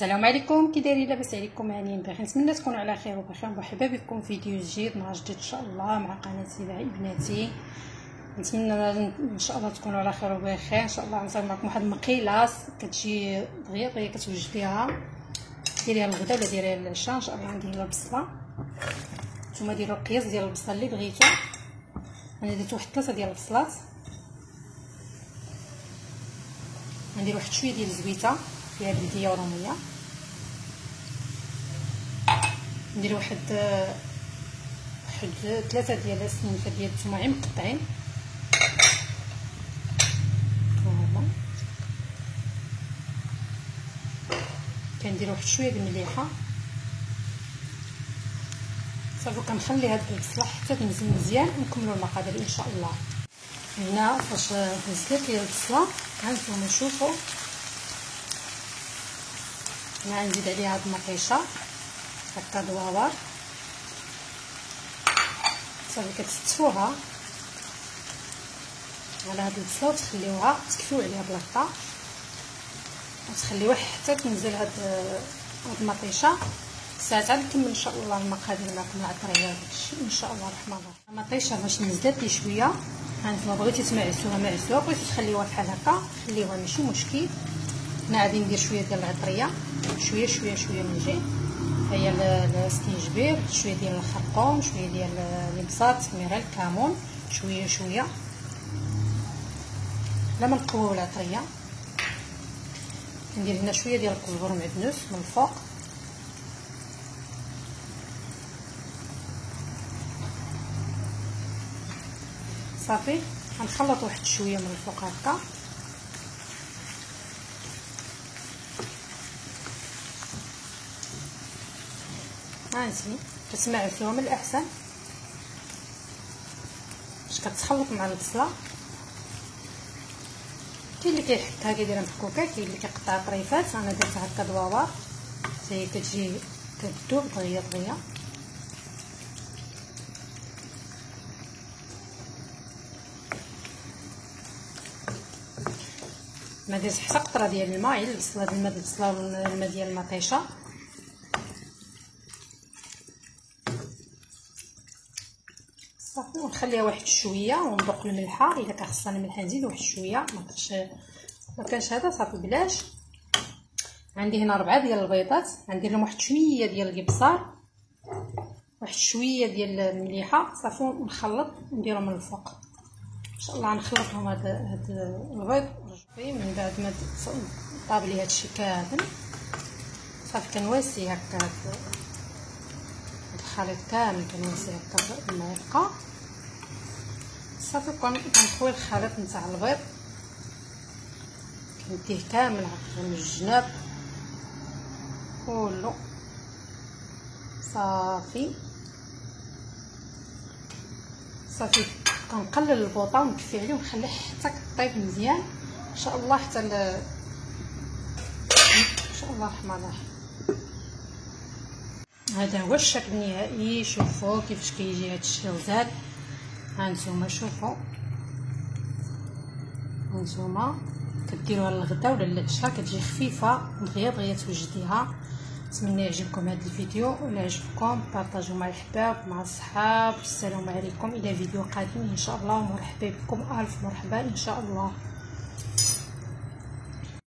السلام عليكم، كي دايرين؟ لاباس عليكم؟ هانيين بخير، نتمنى تكونوا على خير وبخير. مرحبا بكم في فيديو جديد، نهار جديد ان شاء الله مع قناتي مع ابنتي. نتمنى ان شاء الله تكونوا على خير وبخير. ان شاء الله غنصايب معكم واحد المقيلاس كتجي دغيا كتوجديها، ديريها للغدا ولا ديريها للعشاء. ان شاء الله عندي هنا البصله، نتوما ديروا القياس ديال البصله اللي بغيتو. انا درت واحد 3 ديال البصلات، ندير واحد شويه ديال الزويته فيها بلديه وروميه، ندير واحد 3 ديال السنينفه ديال الطماطم مقطعين، هما كندير واحد شويه د المليحه صافي. كنخلي هاد البصله حتى تنزل مزيان ونكملوا المقادير ان شاء الله. هنا فاش نزلت لي البصله هانتوما شوفوا، انا غنزيد عليها هاد المطيشه هكا دوار صافي. كتستفوها على هاد البصله وتخليوها تكفيو عليها بلاطه وتخليوها حتى تنزل هاد المطيشه. ساعات عاد نكمل ان شاء الله المقادير معكم العطريه داكشي ان شاء الله الرحمن الرحيم. المطيشه باش نزلت لي شويه، هانتوما بغيتي تمعسوها معسوها، بغيتي تخليوها بحال هكا خليوها ماشي مشكل. هنا غادي ندير شويه ديال العطريه، شويه شويه شويه من جهه، هي السكينجبير، شويه ديال الخرقوم، شويه ديال البصات، التميره، الكمون، شويه شويه لا ما نقويو العطريه. ندير هنا شويه ديال القزبر معدنوس من الفوق، صافي. غنخلط واحد شويه من الفوق هكا هانتي. كتمعسوها من الاحسن باش كتخلط مع البصله. كاين اللي كيحكها كيديرها محكوكه، كاين اللي كيقطع طريفات. انا درتها هكا دواور حتى هي كتجي كتذوب دغيا دغيا. ما درت حتى قطره ديال الماء، غير البصله ديال الماء، البصله والماء ديال المطيشه صافي. ونخليها واحد شويه ونذوق الملحه، الا كان خصها الملح نزيد واحد شويه، ما كانش هذا صافي بلاش. عندي هنا 4 ديال البيضات، غندير لهم واحد شويه ديال الابصار، واحد شويه ديال المليحه صافي، ونخلط ونديرهم من الفوق ان شاء الله. غنخلطهم هاد البيض من بعد ما طاب لي هادشي كامل صافي. كنواسي هكا هاد الخليط كامل، كنواسي هكا بالمعلقه صافي. كنخوي الخليط نتاع البيض، كنديه كامل هكا من الجناب كله صافي صافي. كنقلل البوطه ونكفي عليه ونخليه حتى كطيب مزيان ان شاء الله، حتى ان شاء الله الرحمن الرحيم. هذا هو الشكل النهائي. شوفوا كيفاش كيجي هذا الشيء غزال. هانتوما شوفوا، هانتوما كديروها للغدا ولا للعشاء، كتجي خفيفه دغيا دغيا توجديها. نتمنى يعجبكم هذا الفيديو، ولا عجبكم بارطاجيو مع الحباب مع الصحاب. والسلام عليكم، الى فيديو قادم ان شاء الله، ومرحبا بكم، الف مرحبا ان شاء الله.